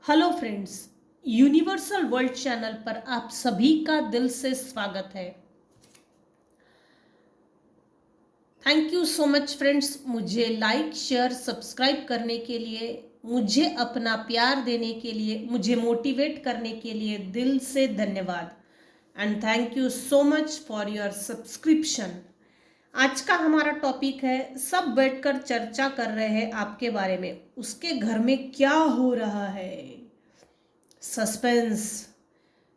Hello friends, universal world channel पर आप सभी का दिल से स्वागत है। Thank you so much friends, मुझे लाइक शेयर सब्सक्राइब करने के लिए, मुझे अपना प्यार देने के लिए, मुझे मोटिवेट करने के लिए दिल से धन्यवाद and thank you so much for your subscription. आज का हमारा टॉपिक है, सब बैठकर चर्चा कर रहे हैं आपके बारे में, उसके घर में क्या हो रहा है। सस्पेंस।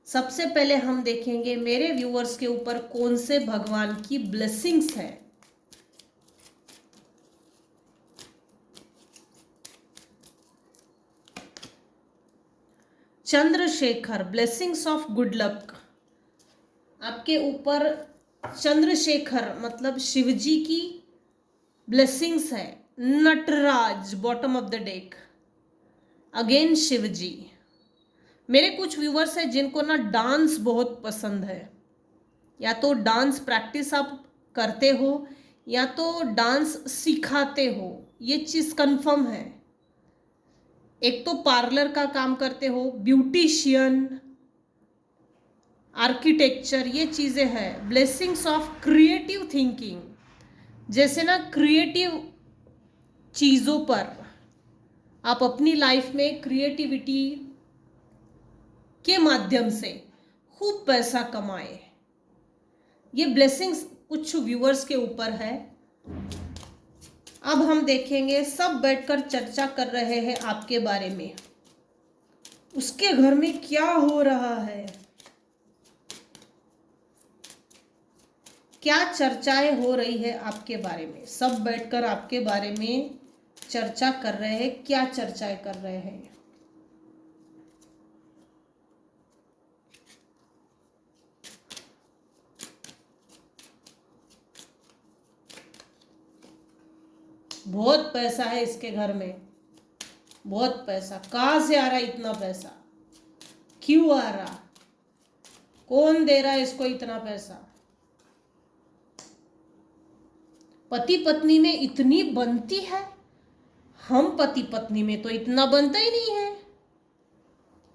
सबसे पहले हम देखेंगे मेरे व्यूअर्स के ऊपर कौन से भगवान की ब्लेसिंग्स है। Chandrashekhar, blessings of good luck. आपके ऊपर चंद्रशेखर मतलब शिवजी की ब्लेसिंग्स है। Nataraj, bottom of the deck, again Shivji. मेरे कुछ व्यूअर्स हैं जिनको ना डांस बहुत पसंद है, या तो डांस प्रैक्टिस आप करते हो या तो डांस सिखाते हो, ये चीज़ कंफर्म है। एक तो पार्लर का काम करते हो, ब्यूटिशियन, आर्किटेक्चर, ये चीज़ें हैं। ब्लेसिंग्स ऑफ क्रिएटिव थिंकिंग, जैसे ना क्रिएटिव चीज़ों पर आप अपनी लाइफ में क्रिएटिविटी के माध्यम से खूब पैसा कमाए, ये ब्लेसिंग्स कुछ व्यूअर्स के ऊपर है। अब हम देखेंगे, सब बैठकर चर्चा कर रहे हैं आपके बारे में, उसके घर में क्या हो रहा है, क्या चर्चाएं हो रही है आपके बारे में। सब बैठकर आपके बारे में चर्चा कर रहे हैं, क्या चर्चाएं कर रहे हैं। बहुत पैसा है इसके घर में, बहुत पैसा। कहाँ से आ रहा है इतना पैसा, क्यों आ रहा, कौन दे रहा है इसको इतना पैसा। पति पत्नी में इतनी बनती है, हम पति पत्नी में तो इतना बनता ही नहीं है।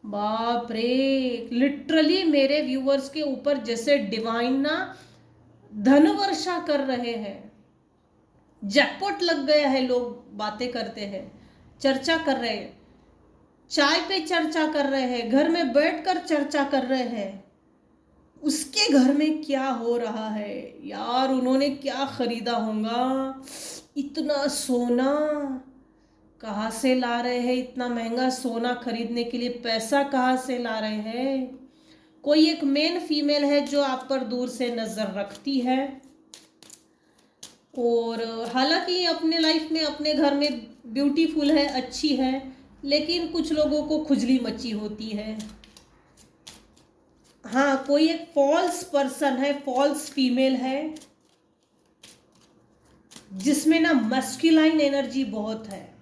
बाप रे, लिटरली मेरे व्यूअर्स के ऊपर जैसे डिवाइन ना धन वर्षा कर रहे हैं, जैकपॉट लग गया है। लोग बातें करते हैं, चर्चा कर रहे हैं, चाय पे चर्चा कर रहे हैं, घर में बैठकर चर्चा कर रहे हैं, उसके घर में क्या हो रहा है। यार उन्होंने क्या खरीदा होगा, इतना सोना कहाँ से ला रहे हैं, इतना महंगा सोना खरीदने के लिए पैसा कहाँ से ला रहे हैं। कोई एक मेन फीमेल है जो आप पर दूर से नजर रखती है, और हालांकि अपने लाइफ में अपने घर में ब्यूटीफुल है, अच्छी है, लेकिन कुछ लोगों को खुजली मची होती है। हाँ, कोई एक फॉल्स पर्सन है, फॉल्स फीमेल है, जिसमें ना मस्क्यूलाइन एनर्जी बहुत है,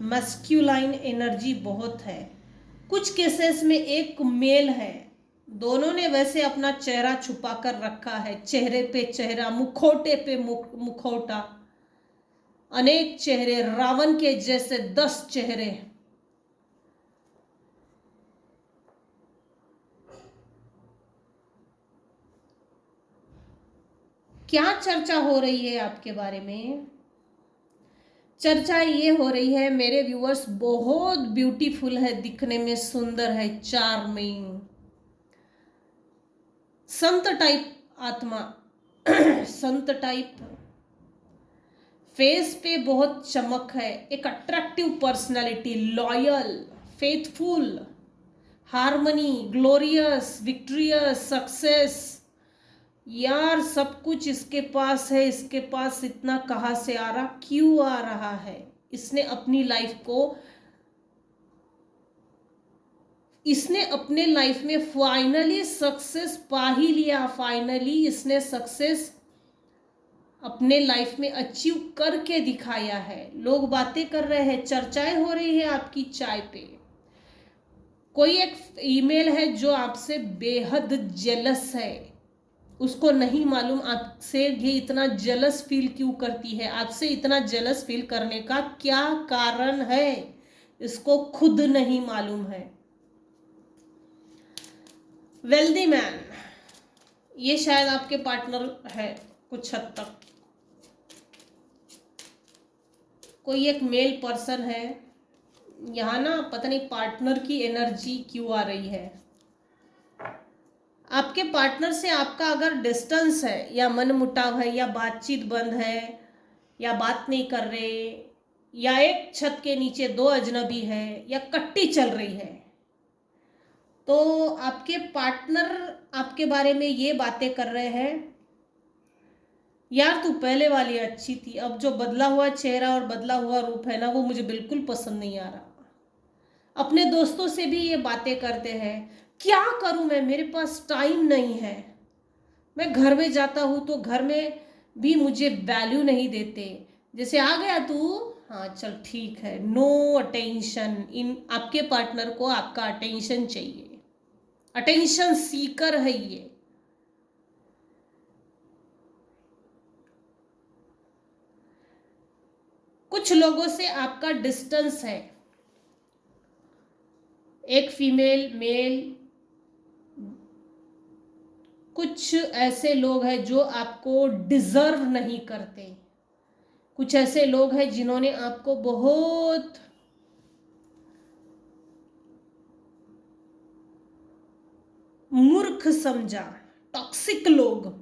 मस्क्यूलाइन एनर्जी बहुत है। कुछ केसेस में एक मेल है, दोनों ने वैसे अपना चेहरा छुपा कर रखा है, चेहरे पे चेहरा, मुखौटे पे मुखौटा, अनेक चेहरे, रावण के जैसे 10 चेहरे। क्या चर्चा हो रही है आपके बारे में। चर्चा ये हो रही है, मेरे व्यूअर्स बहुत ब्यूटीफुल है, दिखने में सुंदर है, चार्मिंग, संत टाइप आत्मा संत टाइप, फेस पे बहुत चमक है, एक attractive personality, loyal, faithful, harmony, glorious, victorious, success. यार सब कुछ इसके पास है, इसके पास इतना कहाँ से आ रहा, क्यों आ रहा है। इसने अपने लाइफ में फाइनली सक्सेस पा ही लिया। फाइनली इसने सक्सेस अपने लाइफ में अचीव करके दिखाया है। लोग बातें कर रहे हैं, चर्चाएं हो रही है आपकी चाय पे। कोई एक ईमेल है जो आपसे बेहद जेलस है, उसको नहीं मालूम आपसे ये इतना जेलस फील क्यों करती है, आपसे इतना जेलस फील करने का क्या कारण है। इसको खुद नहीं मालूम है। वेल्दी मैन, ये शायद आपके पार्टनर है कुछ हद तक। कोई एक मेल पर्सन है यहाँ ना, पता नहीं पार्टनर की एनर्जी क्यों आ रही है। आपके पार्टनर से आपका अगर डिस्टेंस है या मनमुटाव है या बातचीत बंद है या बात नहीं कर रहे या एक छत के नीचे दो अजनबी है या कट्टी चल रही है, तो आपके पार्टनर आपके बारे में ये बातें कर रहे हैं, यार तू पहले वाली अच्छी थी, अब जो बदला हुआ चेहरा और बदला हुआ रूप है ना वो मुझे बिल्कुल पसंद नहीं आ रहा। अपने दोस्तों से भी ये बातें करते हैं, क्या करूं मैं, मेरे पास टाइम नहीं है, मैं घर में जाता हूं तो घर में भी मुझे वैल्यू नहीं देते, जैसे आ गया तू, हाँ चल ठीक है, नो अटेंशन। इन आपके पार्टनर को आपका अटेंशन चाहिए, अटेंशन सीकर है ये। कुछ लोगों से आपका डिस्टेंस है, एक फीमेल मेल, कुछ ऐसे लोग हैं जो आपको डिजर्व नहीं करते, कुछ ऐसे लोग हैं जिन्होंने आपको बहुत मूर्ख समझा, टॉक्सिक लोग।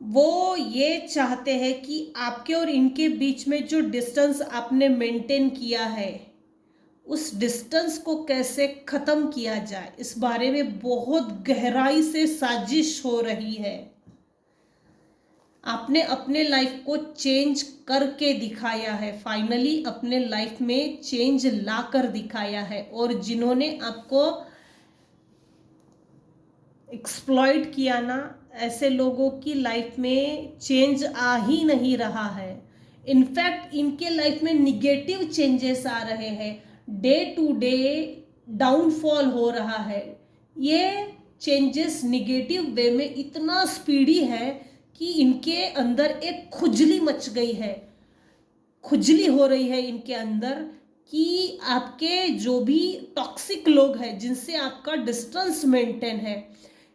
वो ये चाहते हैं कि आपके और इनके बीच में जो डिस्टेंस आपने मेंटेन किया है उस डिस्टेंस को कैसे खत्म किया जाए, इस बारे में बहुत गहराई से साजिश हो रही है। आपने अपने लाइफ को चेंज करके दिखाया है, फाइनली अपने लाइफ में चेंज ला कर दिखाया है, और जिन्होंने आपको एक्सप्लॉइट किया ना, ऐसे लोगों की लाइफ में चेंज आ ही नहीं रहा है। इनफैक्ट इनके लाइफ में निगेटिव चेंजेस आ रहे हैं, डे टू डे डाउनफॉल हो रहा है। ये चेंजेस निगेटिव वे में इतना स्पीडी है कि इनके अंदर एक खुजली मच गई है, खुजली हो रही है इनके अंदर कि आपके जो भी टॉक्सिक लोग हैं जिनसे आपका डिस्टेंस मेंटेन है,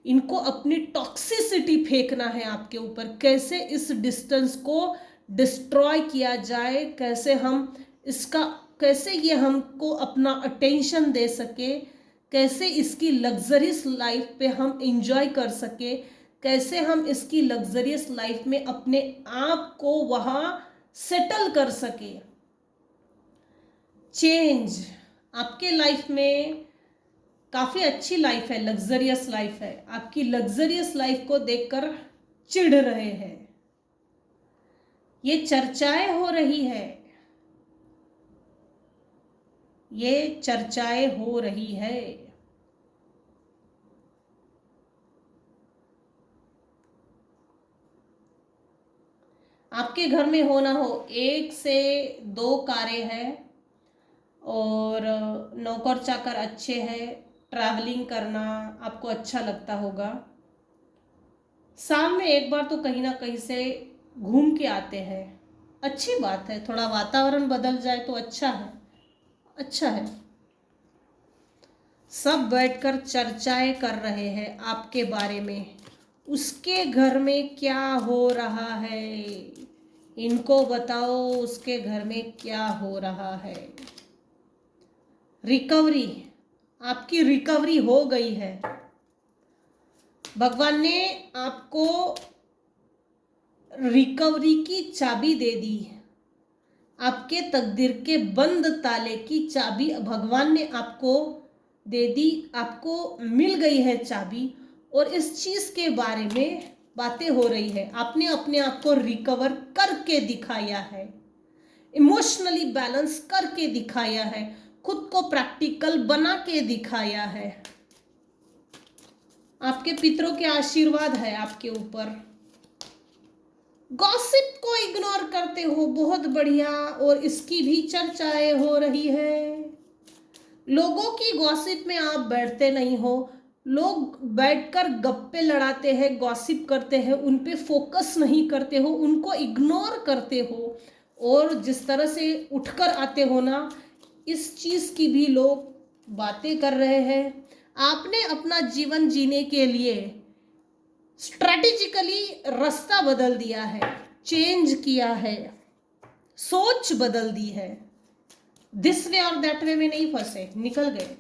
इनको अपनी टॉक्सिसिटी फेंकना है आपके ऊपर। कैसे इस डिस्टेंस को डिस्ट्रॉय किया जाए, कैसे हम इसका, कैसे ये हमको अपना अटेंशन दे सके, कैसे इसकी लग्जरियस लाइफ पे हम इंजॉय कर सके, कैसे हम इसकी लग्जरियस लाइफ में अपने आप को वहाँ सेटल कर सके। चेंज आपके लाइफ में काफ़ी अच्छी लाइफ है, लग्जरियस लाइफ है, आपकी लग्जरियस लाइफ को देखकर चिढ़ रहे हैं, ये चर्चाएं हो रही है, ये चर्चाएं हो रही है। आपके घर में हो ना हो, 1 से 2 कारें हैं और नौकर चाकर अच्छे हैं, ट्रैवलिंग करना आपको अच्छा लगता होगा, साल में एक बार तो कहीं ना कहीं से घूम के आते हैं, अच्छी बात है, थोड़ा वातावरण बदल जाए तो अच्छा है, अच्छा है। सब बैठकर चर्चाएं कर रहे हैं आपके बारे में, उसके घर में क्या हो रहा है, इनको बताओ उसके घर में क्या हो रहा है। रिकवरी, आपकी रिकवरी हो गई है, भगवान ने आपको रिकवरी की चाबी दे दी, आपके तकदीर के बंद ताले की चाबी भगवान ने आपको दे दी, आपको मिल गई है चाबी, और इस चीज़ के बारे में बातें हो रही है। आपने अपने आप को रिकवर करके दिखाया है, इमोशनली बैलेंस करके दिखाया है, खुद को प्रैक्टिकल बना के दिखाया है। आपके पितरों के आशीर्वाद है आपके ऊपर। गॉसिप को इग्नोर करते हो, बहुत बढ़िया, और इसकी भी चर्चाएं हो रही है। लोगों की गॉसिप में आप बैठते नहीं हो, लोग बैठकर गप्पे लड़ाते हैं, गॉसिप करते हैं, उन पे फोकस नहीं करते हो, उनको इग्नोर करते हो, और जिस तरह से उठकर आते हो ना, इस चीज़ की भी लोग बातें कर रहे हैं। आपने अपना जीवन जीने के लिए स्ट्रैटेजिकली रास्ता बदल दिया है, चेंज किया है, सोच बदल दी है। दिस वे और दैट वे में नहीं फंसे, निकल गए।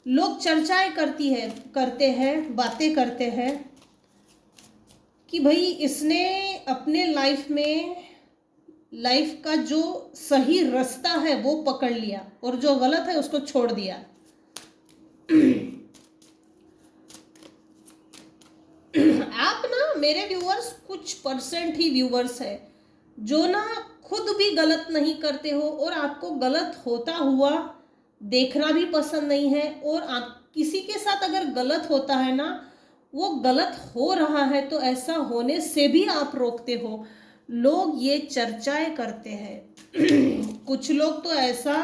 लोग चर्चाएं करते हैं, बातें करते हैं कि भाई इसने अपने लाइफ का जो सही रास्ता है वो पकड़ लिया और जो गलत है उसको छोड़ दिया। आप ना, मेरे व्यूअर्स कुछ परसेंट ही व्यूअर्स है जो ना खुद भी गलत नहीं करते हो और आपको गलत होता हुआ देखना भी पसंद नहीं है, और आप किसी के साथ अगर गलत होता है ना, वो गलत हो रहा है तो ऐसा होने से भी आप रोकते हो। लोग ये चर्चाएं करते हैं। कुछ लोग तो ऐसा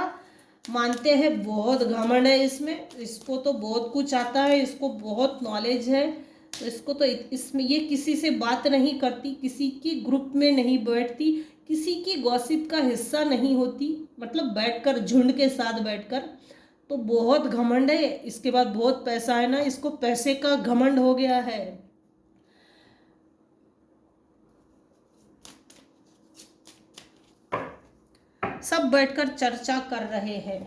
मानते हैं, बहुत घमंड है इसमें, इसको तो बहुत कुछ आता है, इसको बहुत नॉलेज है, तो इसको तो इसमें ये किसी से बात नहीं करती, किसी की ग्रुप में नहीं बैठती, किसी की गॉसिप का हिस्सा नहीं होती, मतलब बैठकर झुंड के साथ बैठकर, तो बहुत घमंड है। इसके बाद बहुत पैसा है ना, इसको पैसे का घमंड हो गया है। सब बैठकर चर्चा कर रहे हैं।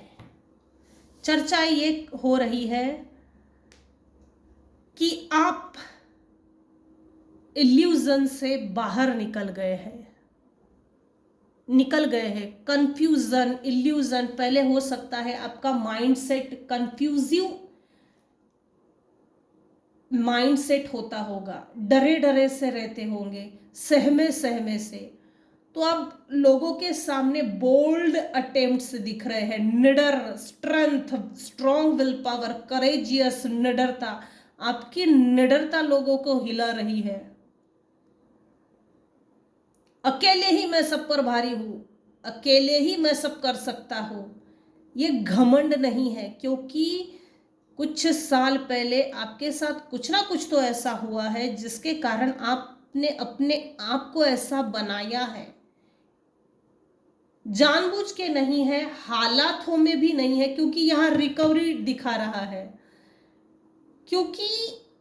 चर्चा ये हो रही है कि आप इल्यूजन से बाहर निकल गए हैं। कंफ्यूजन, इल्यूजन, पहले हो सकता है आपका माइंडसेट कंफ्यूजिव माइंडसेट होता होगा, डरे डरे से रहते होंगे, सहमे सहमे से, तो अब लोगों के सामने बोल्ड अटेम्प्ट्स दिख रहे हैं, निडर, strength, strong will power, courageous, निडरता, आपकी निडरता लोगों को हिला रही है। अकेले ही मैं सब पर भारी हूं, अकेले ही मैं सब कर सकता हूं, ये घमंड नहीं है, क्योंकि कुछ साल पहले आपके साथ कुछ ना कुछ तो ऐसा हुआ है जिसके कारण आपने अपने आप को ऐसा बनाया है। जानबूझ के नहीं है, हालातों में भी नहीं है, क्योंकि यहां रिकवरी दिखा रहा है, क्योंकि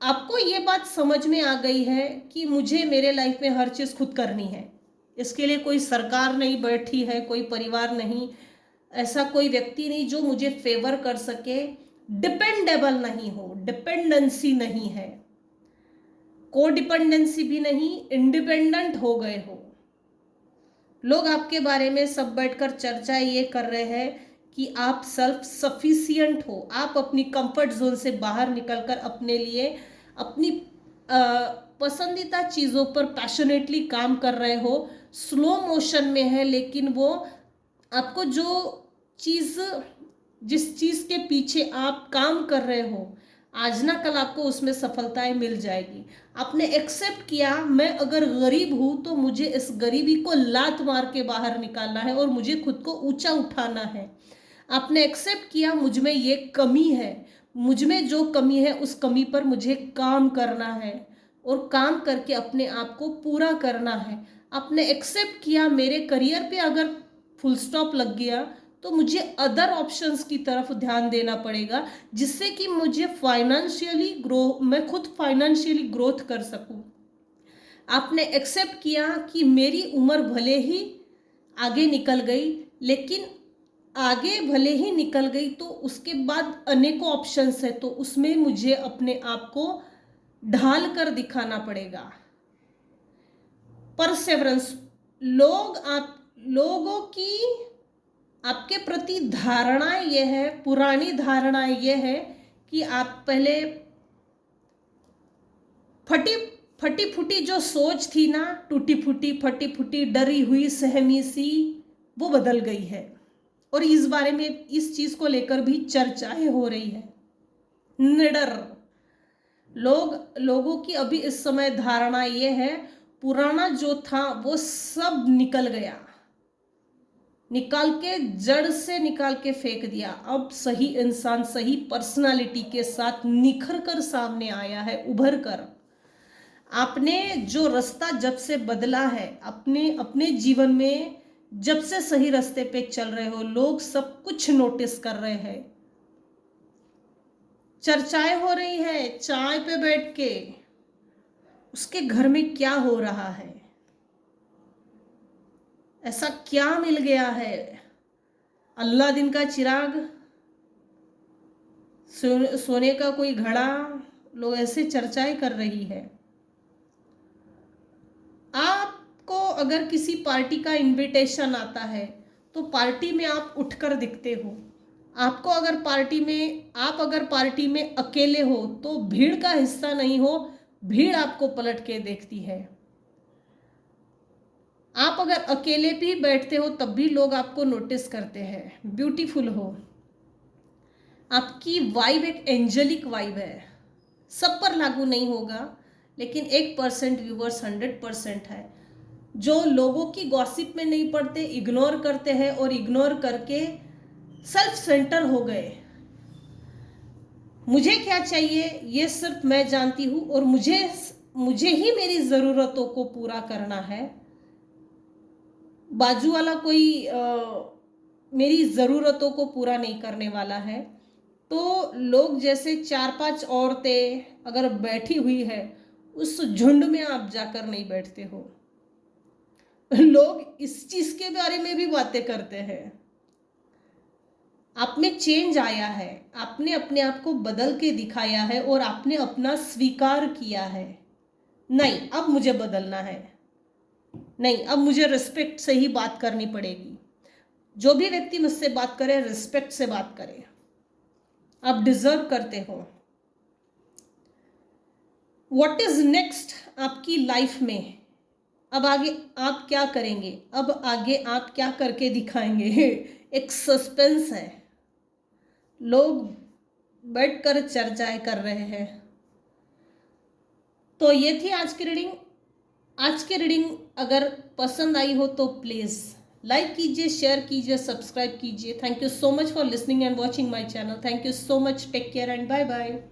आपको ये बात समझ में आ गई है कि मुझे मेरे लाइफ में हर चीज खुद करनी है। इसके लिए कोई सरकार नहीं बैठी है, कोई परिवार नहीं, ऐसा कोई व्यक्ति नहीं जो मुझे फेवर कर सके। डिपेंडेबल नहीं हो, डिपेंडेंसी नहीं है, को डिपेंडेंसी भी नहीं, इंडिपेंडेंट हो गए हो। लोग आपके बारे में सब बैठकर चर्चा ये कर रहे हैं कि आप सेल्फ सफिशिएंट हो, आप अपनी कंफर्ट जोन से बाहर निकलकर अपने लिए अपनी पसंदीदा चीज़ों पर पैशनेटली काम कर रहे हो। स्लो मोशन में है, लेकिन वो आपको जिस चीज़ के पीछे आप काम कर रहे हो, आज ना कल आपको उसमें सफलताएं मिल जाएगी। आपने एक्सेप्ट किया, मैं अगर गरीब हूं तो मुझे इस गरीबी को लात मार के बाहर निकालना है और मुझे खुद को ऊंचा उठाना है। आपने एक्सेप्ट किया, मुझ में ये कमी है, मुझ में जो कमी है उस कमी पर मुझे काम करना है और काम करके अपने आप को पूरा करना है। आपने एक्सेप्ट किया, मेरे करियर पे अगर फुल स्टॉप लग गया तो मुझे अदर ऑप्शंस की तरफ ध्यान देना पड़ेगा, जिससे कि मुझे मैं खुद फाइनेंशियली ग्रोथ कर सकूं। आपने एक्सेप्ट किया कि मेरी उम्र भले ही आगे निकल गई, लेकिन आगे भले ही निकल गई तो उसके बाद अनेकों ऑप्शंस है, तो उसमें मुझे अपने आप को ढाल कर दिखाना पड़ेगा। परसेवरेंस, लोगों की आपके प्रति धारणाएं ये है, पुरानी धारणाएं ये है कि आप पहले फटी फूटी जो सोच थी ना, टूटी फटी डरी हुई सहमी सी, वो बदल गई है, और इस बारे में इस चीज को लेकर भी चर्चाएं हो रही है। निडर लोगों की अभी इस समय धारणा ये है, पुराना जो था वो सब निकल गया, निकाल के जड़ से निकाल के फेंक दिया, अब सही इंसान सही पर्सनालिटी के साथ निखर कर सामने आया है, उभर कर। आपने जो रास्ता जब से बदला है अपने जीवन में, जब से सही रास्ते पे चल रहे हो, लोग सब कुछ नोटिस कर रहे हैं, चर्चाएं हो रही है चाय पे बैठ के, उसके घर में क्या हो रहा है, ऐसा क्या मिल गया है, अल्लाह दिन का चिराग, सोने का कोई घड़ा, लोग ऐसे चर्चाएं कर रही है। आपको अगर किसी पार्टी का इनविटेशन आता है तो पार्टी में आप उठकर दिखते हो। आपको अगर पार्टी में अकेले हो तो भीड़ का हिस्सा नहीं हो, भीड़ आपको पलट के देखती है। आप अगर अकेले भी बैठते हो तब भी लोग आपको नोटिस करते हैं, ब्यूटीफुल हो। आपकी वाइब एक एंजेलिक वाइब है, सब पर लागू नहीं होगा, लेकिन 1% व्यूवर्स 100% है जो लोगों की गॉसिप में नहीं पड़ते, इग्नोर करते हैं और इग्नोर करके सेल्फ सेंटर हो गए। मुझे क्या चाहिए ये सिर्फ मैं जानती हूँ और मुझे ही मेरी ज़रूरतों को पूरा करना है। बाजू वाला कोई मेरी ज़रूरतों को पूरा नहीं करने वाला है। तो लोग जैसे 4-5 औरतें अगर बैठी हुई है, उस झुंड में आप जाकर नहीं बैठते हो। लोग इस चीज़ के बारे में भी बातें करते हैं। आप में चेंज आया है, आपने अपने आप को बदल के दिखाया है और आपने अपना स्वीकार किया है, नहीं अब मुझे बदलना है, नहीं अब मुझे रिस्पेक्ट से ही बात करनी पड़ेगी। जो भी व्यक्ति मुझसे बात करे रिस्पेक्ट से बात करे, आप डिजर्व करते हो। व्हाट इज नेक्स्ट आपकी लाइफ में, अब आगे आप क्या करेंगे, अब आगे आप क्या करके दिखाएंगे एक सस्पेंस है। लोग बैठकर चर्चाएं कर रहे हैं। तो ये थी आज की रीडिंग। आज की रीडिंग अगर पसंद आई हो तो प्लीज़ लाइक कीजिए, शेयर कीजिए, सब्सक्राइब कीजिए। Thank you so much for listening and watching my channel. Thank you so much, take care and bye bye.